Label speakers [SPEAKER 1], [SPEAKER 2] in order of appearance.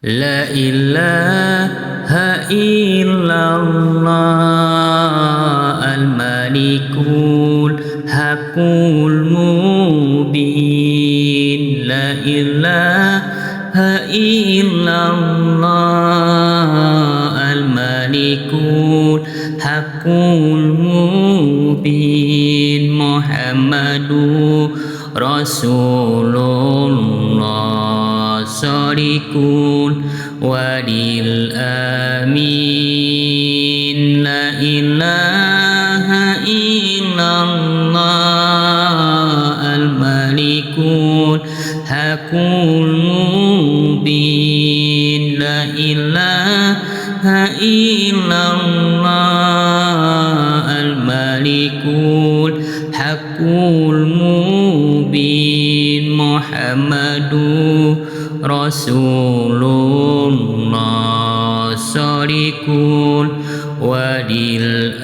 [SPEAKER 1] لا إله إلا الله الملك الحق المبين لا إله إلا الله الملك الحق المبين محمد رسول الله صادق وللآمين لا إله إلا الله الملك الحق المبين لا إله إلا الله الملك الحق المبين محمد رسول الله صادق وللآمين